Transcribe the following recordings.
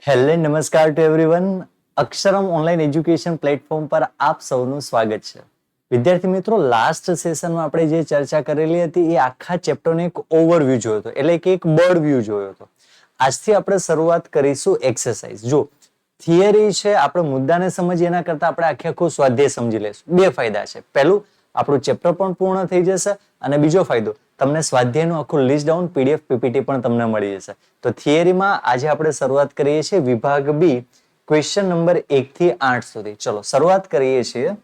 Hello નમસ્કાર to everyone. Aksharam online education platform પર આપ સૌનું સ્વાગત છે. વિદ્યાર્થી મિત્રો, લાસ્ટ સેશનમાં આપણે જે ચર્ચા કરેલી હતી એ આખા ચેપ્ટરનો એક ઓવરવ્યૂ જોયો હતો, એટલે કે એક બર્ડ વ્યૂ જોયો હતો. આજથી આપણે શરૂઆત કરીશું એક્સરસાઇઝ. જો થિયરી છે, આપણે મુદ્દાને સમજીએ એના કરતા આપણે આખું સ્વાધ્યાય સમજી લઈશું. બે ફાયદા છે. પહેલું, આપણું ચેપ્ટર પણ પૂર્ણ થઈ જશે, અને બીજો ફાયદો, તમને સ્વાધ્યાયનું આખું લિસ્ટ ડાઉન પીડીએફ પીપીટી પણ તમને મળી જશે. તો થિયરીમાં આજે આપણે શરૂઆત કરીએ છીએ વિભાગ બી, ક્વેશ્ચન નંબર 1 થી 8 સુધી. ચલો શરૂઆત કરીએ છીએ.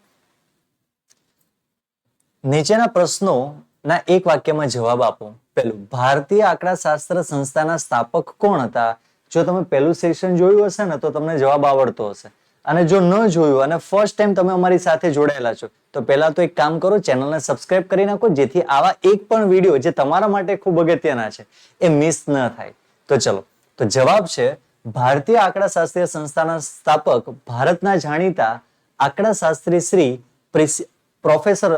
નીચેના પ્રશ્નોના એક વાક્યમાં જવાબ આપો. પહેલું, ભારતીય આંકડાશાસ્ત્ર સંસ્થાના સ્થાપક કોણ હતા? જો તમે પહેલું સેશન જોયું હશે ને તો તમને જવાબ આવડતો હશે, અને જો ન જોયું અને ફર્સ્ટ ટાઈમ તમે અમારી સાથે જોડાયેલા છો તો પહેલા તો એક કામ કરો, ચેનલને સબસ્ક્રાઇબ કરી નાખો, જેથી આવા એક પણ વિડીયો જે તમારા માટે ખૂબ અગત્યના છે એ મિસ ન થાય. તો ચલો, તો જવાબ છે ભારતીય આંકડાશાસ્ત્રીય સંસ્થાના સ્થાપક ભારતના જાણીતા આંકડાશાસ્ત્રી શ્રી પ્રોફેસર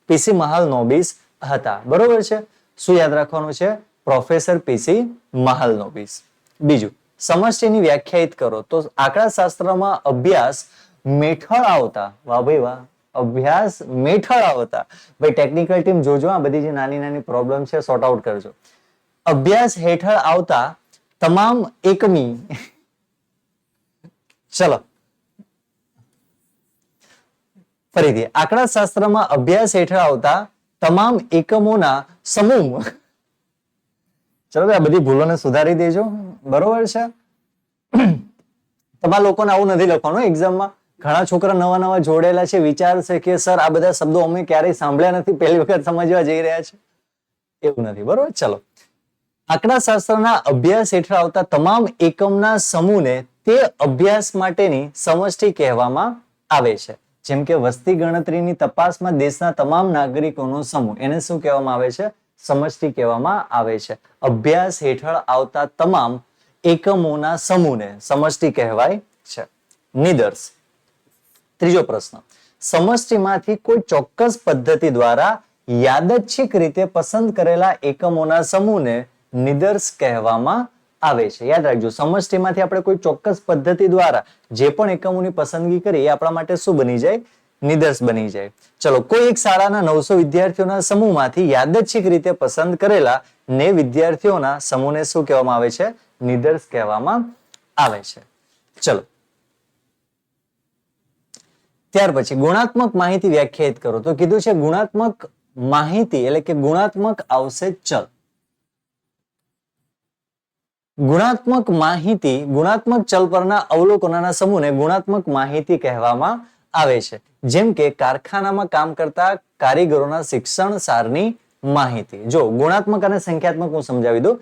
પીસી મહાલનોબિસ હતા. બરોબર છે? શું યાદ રાખવાનું છે? પ્રોફેસર પીસી મહાલનોબિસ. બીજું, સમષ્ટિની વ્યાખ્યાયિત કરો. તો આંકડાશાસ્ત્રમાં અભ્યાસ મેથડ આવતા, વાહ ભાઈ વાહ, અભ્યાસ મેથડ આવતા. ભાઈ ટેકનિકલ ટીમ જોજો, આ બધી જે નાની નાની પ્રોબ્લેમ છે સોર્ટ આઉટ કરજો. અભ્યાસ હેઠળ આવતા તમામ એકમી, ચલો ફરીથી, આંકડાશાસ્ત્રમાં અભ્યાસ હેઠળ આવતા તમામ એકમોના સમૂહ. ચલો આ બધી ભૂલોને સુધારી દેજો. બરોબર છે? તમારા લોકોને આવું નથી લખવાનું એક્ઝામમાં. ઘણા છોકરા નવા નવા જોડેલા છે, વિચારશે કે સર આ બધા શબ્દો અમે ક્યારેય સાંભળ્યા નથી, પહેલી વખત સમજવા જઈ રહ્યા છે. એવું નથી. બરોબર? ચલો, આંકડાશાસ્ત્રના અભ્યાસ હેઠળ આવતા તમામ એકમના સમૂહને તે અભ્યાસ માટેની સમષ્ટિ કહેવામાં આવે છે. જેમ કે વસ્તી ગણતરીની તપાસમાં દેશના તમામ નાગરિકોનો સમૂહ, એને શું કહેવામાં આવે છે? સમષ્ટિ કહેવામાં આવે છે. અભ્યાસ હેઠળ આવતા તમામ એકમોના સમૂહને સમષ્ટિ કહેવાય છે. નિદર્શ. ત્રીજો પ્રશ્ન, સમષ્ટિમાંથી કોઈ ચોક્કસ પદ્ધતિ દ્વારા યાદચ્છિક રીતે પસંદ કરેલા એકમોના સમૂહને નિદર્શ કહેવામાં આવે છે. યાદ રાખજો, સમષ્ટિમાંથી આપણે કોઈ ચોક્કસ પદ્ધતિ દ્વારા જે પણ એકમોની પસંદગી કરીએ એ આપણા માટે શું બની જાય? નિદર્શ બની જાય. ચલો, કોઈ એક શાળાના 900 વિદ્યાર્થીઓના સમૂહમાંથી યાદચ્છિક રીતે પસંદ કરેલા 90 વિદ્યાર્થીઓના સમૂહને શું કહેવામાં આવે છે? નિદર્શ કહેવામાં આવે છે. ચલો, ત્યાર પછી ગુણાત્મક માહિતી વ્યાખ્યાયિત કરો. તો કીધું છે ગુણાત્મક માહિતી એટલે કે ગુણાત્મક આવશે ચલ. ગુણાત્મક માહિતી, ગુણાત્મક ચલ પરના અવલોકનોના સમૂહને ગુણાત્મક માહિતી કહેવામાં આવે છે. જેમ કે કારખાનામાં કામ કરતા કારીગરોના શિક્ષણ સારની માહિતી. જો ગુણાત્મક અને સંખ્યાત્મક હું સમજાવી દઉં,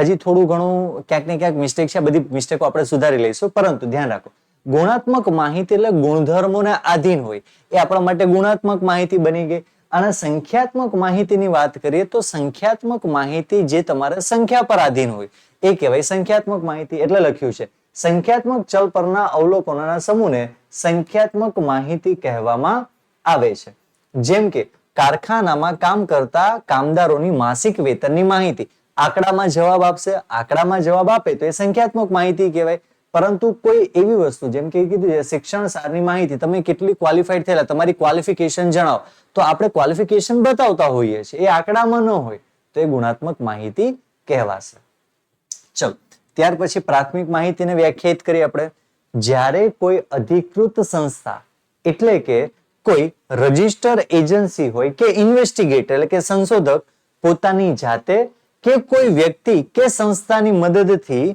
હજી થોડું ઘણું ક્યાંક ને ક્યાંક મિસ્ટેક છે, બધી મિસ્ટેકો આપણે સુધારી લઈશું, પરંતુ ધ્યાન રાખો, ગુણાત્મક માહિતી એટલે ગુણધર્મોને આધીન હોય, એ આપણા માટે ગુણાત્મક માહિતી બની ગઈ. અને સંખ્યાત્મક માહિતીની વાત કરીએ તો સંખ્યાત્મક માહિતી જે તમારે સંખ્યા પર આધીન હોય એ કહેવાય સંખ્યાત્મક માહિતી. એટલે લખ્યું છે સંખ્યાત્મક ચલ પરના અવલોકનોના સમૂહને સંખ્યાત્મક માહિતી કહેવામાં આવે છે. જેમ કે કારખાનામાં કામ કરતા કામદારોની માસિક વેતનની માહિતી આંકડામાં જવાબ આપશે, આંકડામાં જવાબ આપે તો એ સંખ્યાત્મક માહિતી કહેવાય. પરંતુ કોઈ એવી વસ્તુ જેમ કે કીધું છે શિક્ષણ સારની માહિતી, તમે કેટલી ક્વોલિફાઈડ થયેલા, તમારી ક્વોલિફિકેશન જણાવો, તો આપણે ક્વોલિફિકેશન બતાવતા હોઈએ છીએ, એ આંકડામાં ન હોય તો એ ગુણાત્મક માહિતી કહેવાશે. ચલો, ત્યાર પછી પ્રાથમિક માહિતીને વ્યાખ્યાયિત કરી આપણે. જ્યારે કોઈ અધિકૃત સંસ્થા એટલે કે કોઈ રજિસ્ટર એજન્સી હોય કે ઇન્વેસ્ટિગેટર એટલે કે સંશોધક પોતાની જાતે કે કોઈ વ્યક્તિ કે સંસ્થાની મદદથી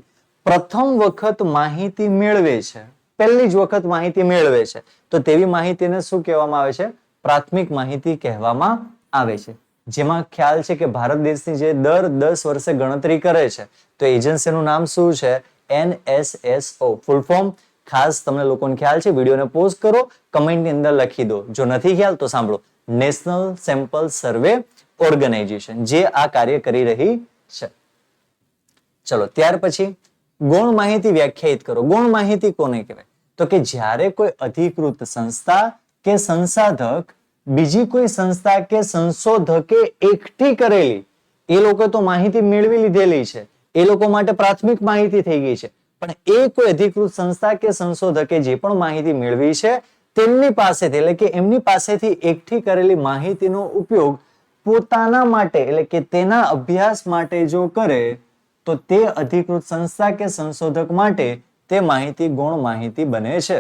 પ્રથમ વખત માહિતી મેળવે છે, પહેલી જ વખત માહિતી મેળવે છે, તો તેવી માહિતીને શું કહેવામાં આવે છે? પ્રાથમિક માહિતી કહેવામાં આવે છે. જેમાં ખ્યાલ છે કે ભારત દેશની જે દર 10 વર્ષે ગણતરી કરે છે તો એજન્સીનું નામ શું છે? NSSO. ફૂલ ફોર્મ ખાસ તમને લોકોને ખ્યાલ છે, વિડીયોને પોઝ કરો, કમેન્ટની અંદર લખી દો. જો નથી ખ્યાલ તો સાંભળો, નેશનલ સેમ્પલ સર્વે ઓર્ગેનાઇઝેશન જે આ કાર્ય કરી રહી છે. ચલો, ત્યાર પછી ગૌણ માહિતી વ્યાખ્યાયિત કરો. ગૌણ માહિતી કોને કહેવાય? તો કે જ્યારે કોઈ અધિકૃત સંસ્થા કે સંસાધક બીજી કોઈ સંસ્થા કે સંશોધકે એકઠી કરેલી, એ લોકો તો માહિતી મેળવી લીધેલી છે, એ લોકો માટે પ્રાથમિક માહિતી થઈ ગઈ છે, પણ એ કોઈ અધિકૃત સંસ્થા કે સંશોધકે જે પણ માહિતી મેળવી છે તેમની પાસેથી એટલે કે એમની પાસેથી એકઠી કરેલી માહિતીનો ઉપયોગ પોતાના માટે એટલે કે તેના અભ્યાસ માટે જો કરે તો તે અધિકૃત સંસ્થા કે સંશોધક માટે તે માહિતી ગૌણ માહિતી બને છે.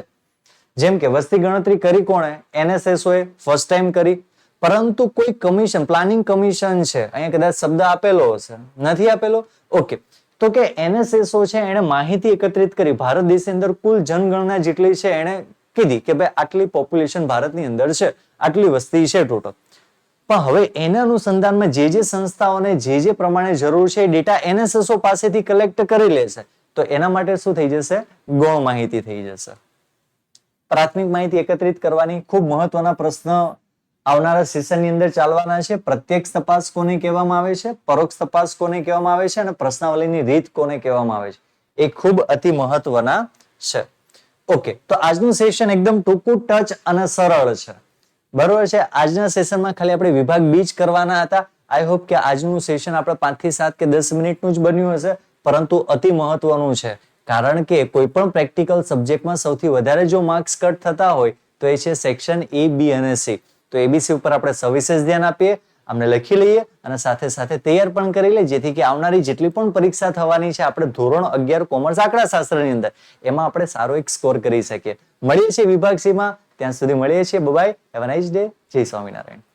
જેમ કે વસ્તી ગણતરી કરી કોણે? NSSO એ ફર્સ્ટ ટાઈમ કરી, પરંતુ કોઈ કમિશન, પ્લાનિંગ કમિશન છે, અહીંયા કદાચ શબ્દ આપેલો હશે, નથી આપેલો, ઓકે, તો કે NSSO છે એને માહિતી એકત્રિત કરી, ભારત દેશની અંદર કુલ જનગણના જેટલી છે એને કીધી કે ભાઈ આટલી પોપ્યુલેશન ભારતની અંદર છે, આટલી વસ્તી છે ટોટલ. પણ હવે એના અનુસંધાનમાં જે સંસ્થાઓને જે પ્રમાણે જરૂર છે એ ડેટા NSSO પાસેથી કલેક્ટ કરી લેશે, તો એના માટે શું થઈ જશે? ગૌણ માહિતી થઈ જશે. પ્રાથમિક માહિતી એકત્રિત કરવાની ખૂબ મહત્વના પ્રશ્ન આવનારા સેશનની અંદર ચાલવાના છે. પ્રત્યક્ષ તપાસ કોને કહેવામાં આવે છે, પરોક્ષ તપાસ કોને કહેવામાં આવે છે અને પ્રશ્નાવલીની રીત કોને કહેવામાં આવે છે, એ ખૂબ અતિ મહત્વના છે. ઓકે, તો આજનું સેશન એકદમ ટૂંકું, ટચ અને સરળ છે. બરોબર છે. આજના સેશનમાં ખાલી આપણે વિભાગ બી જ કરવાના હતા. આઈ હોપ કે આજનું સેશન આપણે 5 થી 7 કે 10 મિનિટનું જ બન્યું હશે, પરંતુ અતિ મહત્વનું છે. કારણ કે કોઈ પણ પ્રેક્ટિકલ સબ્જેક્ટમાં સૌથી વધારે જો માર્ક્સ કટ થતા હોય તો એ છે સેક્શન A, B અને C. તો ABC ઉપર આપણે સવિશેષ ધ્યાન આપીએ, આમને લખી લઈએ અને સાથે સાથે તૈયાર પણ કરી લઈએ, જેથી કે આવનારી જેટલી પણ પરીક્ષા થવાની છે આપણે ધોરણ 11 કોમર્સ આંકડાશાસ્ત્રની અંદર એમાં આપણે સારો એક સ્કોર કરી શકીએ. મળીએ છીએ વિભાગ C માં. ત્યાં સુધી મળીએ છીએ. Bye bye. Have a nice day. જય સ્વામિનારાયણ.